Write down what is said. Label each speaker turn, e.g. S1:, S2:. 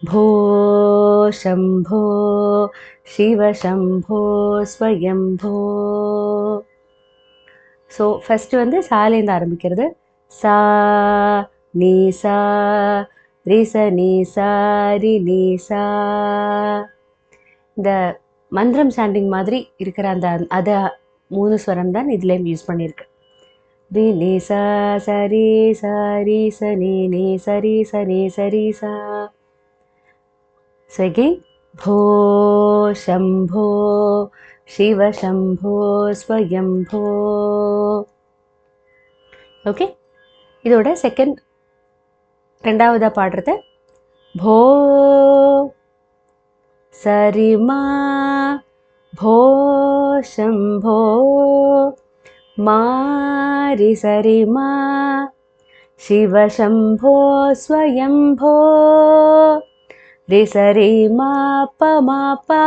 S1: भो Shambho Shiv Shambho स्वयम्भो. So first வந்து சாலேருந்து ஆரம்பிக்கிறது. சா நீ சா ரிச நீ சா ரி நீ சா. இந்த மந்திரம் சாண்டிங் மாதிரி இருக்கிற அந்த அதை 3 ஸ்வரம் தான் இதுலேயும் யூஸ் பண்ணியிருக்கு. ரி நீ சா சரி சரி ச நீ நீ சரி சரி சரி சா. ஸோ அகெயின் भो शम्भो शिव शम्भो स्वयम्भो. ஓகே, இதோட செகண்ட் ரெண்டாவதாக பாடுறது भो சரிமா भो शम्भो मारि சரிமா शिव शम्भो स्वयम्भो रि सरि मा प मा पा.